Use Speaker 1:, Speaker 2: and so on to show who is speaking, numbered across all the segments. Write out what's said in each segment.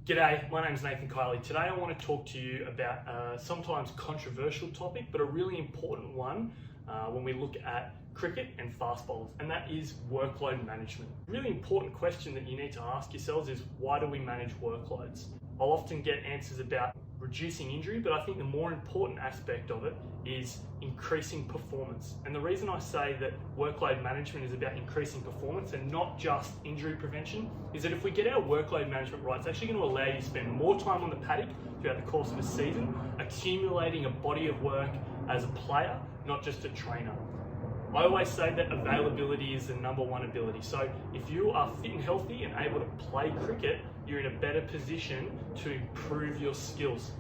Speaker 1: G'day, my name's Nathan Kiley. Today I want to talk to you about a sometimes controversial topic, but a really important one when we look at cricket and fast bowlers, and that is workload management. A really important question that you need to ask yourselves is, why do we manage workloads? I'll often get answers about reducing injury, but I think the more important aspect of it is increasing performance. And the reason I say that workload management is about increasing performance and not just injury prevention is that if we get our workload management right, it's actually going to allow you to spend more time on the paddock throughout the course of a season, accumulating a body of work as a player, not just a trainer. I always say that availability is the number one ability. So if you are fit and healthy and able to play cricket, you're in a better position to improve your skills.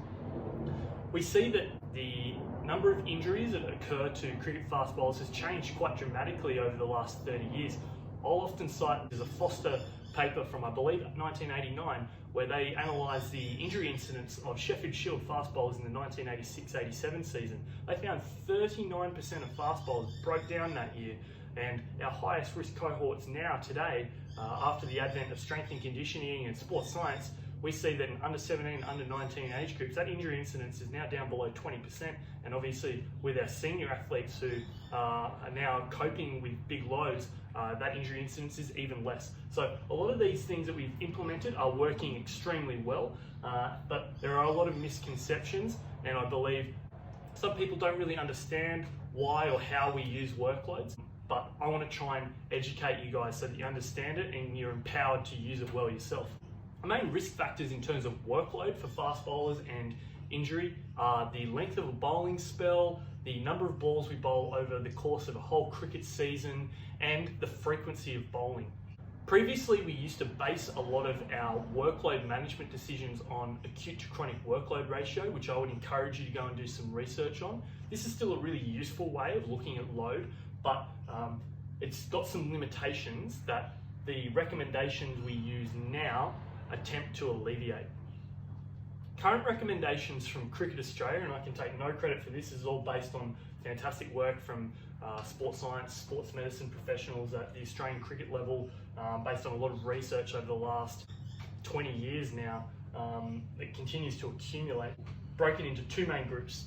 Speaker 1: We see that the number of injuries that occur to cricket fast bowlers has changed quite dramatically over the last 30 years. I'll often cite there's a Foster paper from, I believe, 1989, where they analysed the injury incidence of Sheffield Shield fast bowlers in the 1986-87 season. They found 39% of fast bowlers broke down that year, and our highest risk cohorts now today, after the advent of strength and conditioning and sports science, we see that in under 17 and under 19 age groups, that injury incidence is now down below 20%. And obviously with our senior athletes who are now coping with big loads, that injury incidence is even less. So a lot of these things that we've implemented are working extremely well, but there are a lot of misconceptions, and I believe some people don't really understand why or how we use workloads. But I want to try and educate you guys so that you understand it and you're empowered to use it well yourself. The main risk factors in terms of workload for fast bowlers and injury are the length of a bowling spell, the number of balls we bowl over the course of a whole cricket season, and the frequency of bowling. Previously, we used to base a lot of our workload management decisions on acute to chronic workload ratio, which I would encourage you to go and do some research on. This is still a really useful way of looking at load, but it's got some limitations that the recommendations we use now attempt to alleviate. Current recommendations from Cricket Australia, and I can take no credit for this, is all based on fantastic work from sports science, sports medicine professionals at the Australian cricket level, based on a lot of research over the last 20 years now. It continues to accumulate, broken into two main groups.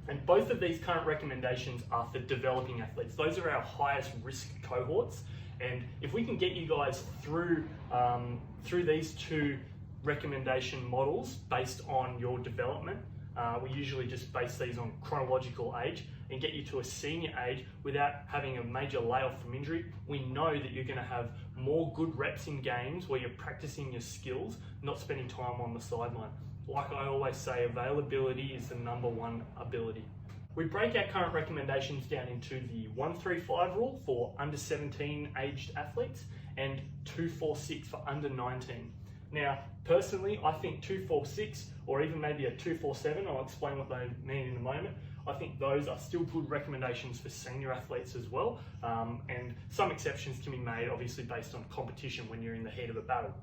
Speaker 1: And both of these current recommendations are for developing athletes. Those are our highest risk cohorts. And if we can get you guys through these two recommendation models based on your development, we usually just base these on chronological age and get you to a senior age without having a major layoff from injury, we know that you're going to have more good reps in games where you're practicing your skills, not spending time on the sideline. Like I always say, availability is the number one ability. We break our current recommendations down into the 1-3-5 rule for under 17 aged athletes and 2-4-6 for under 19. Now, personally, I think 2-4-6 or even maybe a 2-4-7, I'll explain what they mean in a moment. I think those are still good recommendations for senior athletes as well, and some exceptions can be made obviously based on competition when you're in the heat of a battle.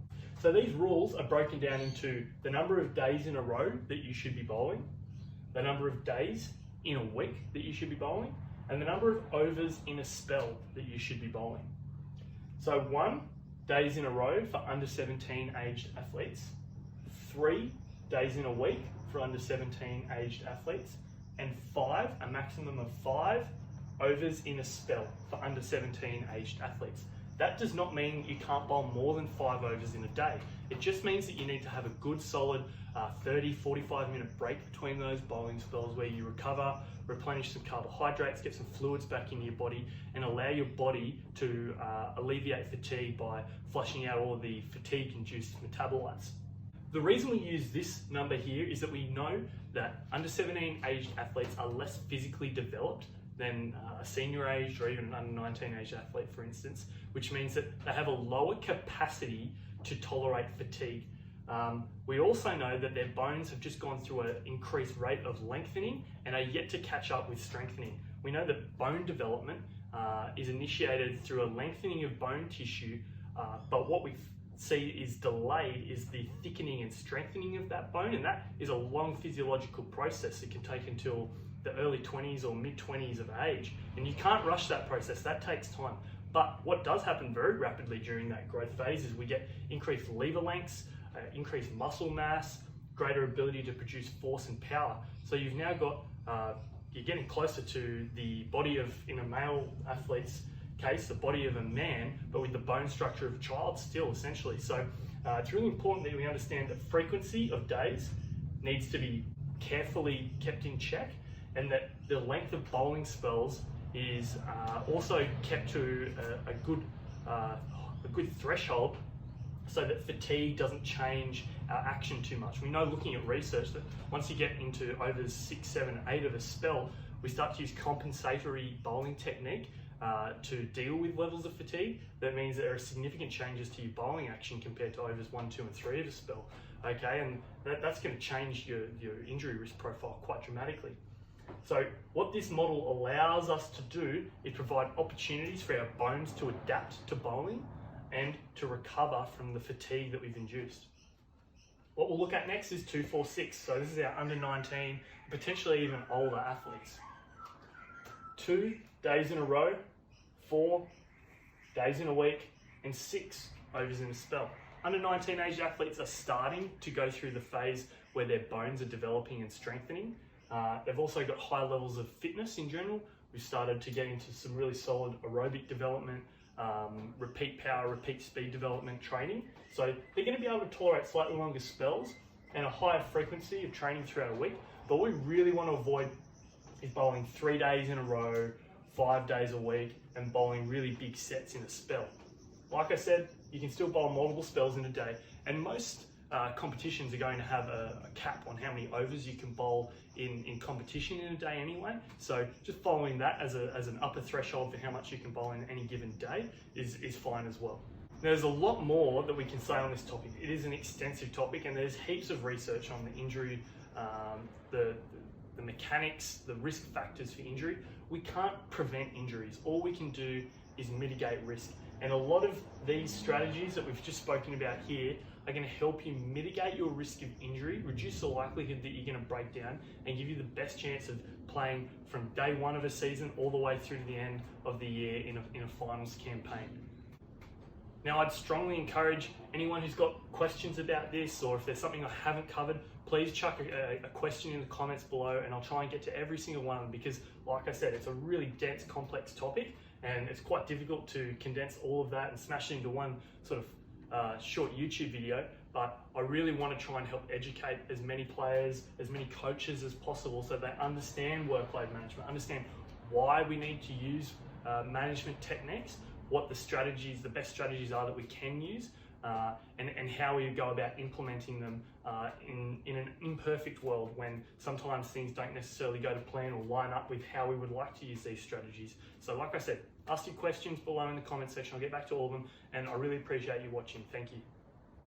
Speaker 1: So these rules are broken down into the number of days in a row that you should be bowling, the number of days in a week that you should be bowling, and the number of overs in a spell that you should be bowling. So 1 days in a row for under 17 aged athletes, 3 days in a week for under 17 aged athletes, and 5, a maximum of 5 overs in a spell for under 17 aged athletes. That does not mean you can't bowl more than 5 overs in a day. It just means that you need to have a good solid 30-45 minute break between those bowling spells where you recover, replenish some carbohydrates, get some fluids back into your body, and allow your body to alleviate fatigue by flushing out all of the fatigue-induced metabolites. The reason we use this number here is that we know that under 17 aged athletes are less physically developed than a senior aged or even an under 19 aged athlete, for instance, which means that they have a lower capacity to tolerate fatigue. We also know that their bones have just gone through an increased rate of lengthening and are yet to catch up with strengthening. We know that bone development is initiated through a lengthening of bone tissue, but what we see is delayed is the thickening and strengthening of that bone, and that is a long physiological process. It can take until the early 20s or mid 20s of age, and you can't rush that process. That takes time. But what does happen very rapidly during that growth phase is we get increased lever lengths, increased muscle mass, greater ability to produce force and power. So you've now got, you're getting closer to the body of, in a male athlete's case, the body of a man, but with the bone structure of a child still, essentially. So it's really important that we understand that frequency of days needs to be carefully kept in check, and that the length of bowling spells is also kept to a good threshold, so that fatigue doesn't change our action too much. We know, looking at research, that once you get into overs 6, 7, 8 of a spell, we start to use compensatory bowling technique to deal with levels of fatigue. That means there are significant changes to your bowling action compared to overs 1, 2, and 3 of a spell. Okay, and that's going to change your injury risk profile quite dramatically. So what this model allows us to do is provide opportunities for our bones to adapt to bowling and to recover from the fatigue that we've induced. What we'll look at next is 2, 4, 6. So this is our under 19, potentially even older athletes. 2 days in a row, 4 days in a week, and 6 overs in a spell. Under 19 age athletes are starting to go through the phase where their bones are developing and strengthening. They've also got high levels of fitness in general. We've started to get into some really solid aerobic development, repeat power, repeat speed development training. So they're going to be able to tolerate slightly longer spells and a higher frequency of training throughout a week. But what we really want to avoid is bowling 3 days in a row, 5 days a week, and bowling really big sets in a spell. Like I said, you can still bowl multiple spells in a day, and most competitions are going to have a cap on how many overs you can bowl in competition in a day anyway. So just following that as an upper threshold for how much you can bowl in any given day is fine as well. Now, there's a lot more that we can say on this topic. It is an extensive topic, and there's heaps of research on the injury, the mechanics, the risk factors for injury. We can't prevent injuries. All we can do is mitigate risk. And a lot of these strategies that we've just spoken about here are going to help you mitigate your risk of injury, reduce the likelihood that you're going to break down, and give you the best chance of playing from day 1 of a season all the way through to the end of the year in a finals campaign. Now, I'd strongly encourage anyone who's got questions about this, or if there's something I haven't covered, please chuck a question in the comments below, and I'll try and get to every single one, because like I said, it's a really dense, complex topic, and it's quite difficult to condense all of that and smash it into one sort of short YouTube video. But I really want to try and help educate as many players, as many coaches as possible, so they understand workload management, understand why we need to use management techniques, what the strategies, the best strategies are that we can use, and how we go about implementing them in an imperfect world, when sometimes things don't necessarily go to plan or line up with how we would like to use these strategies. So like I said, ask your questions below in the comment section. I'll get back to all of them, and I really appreciate you watching. Thank you.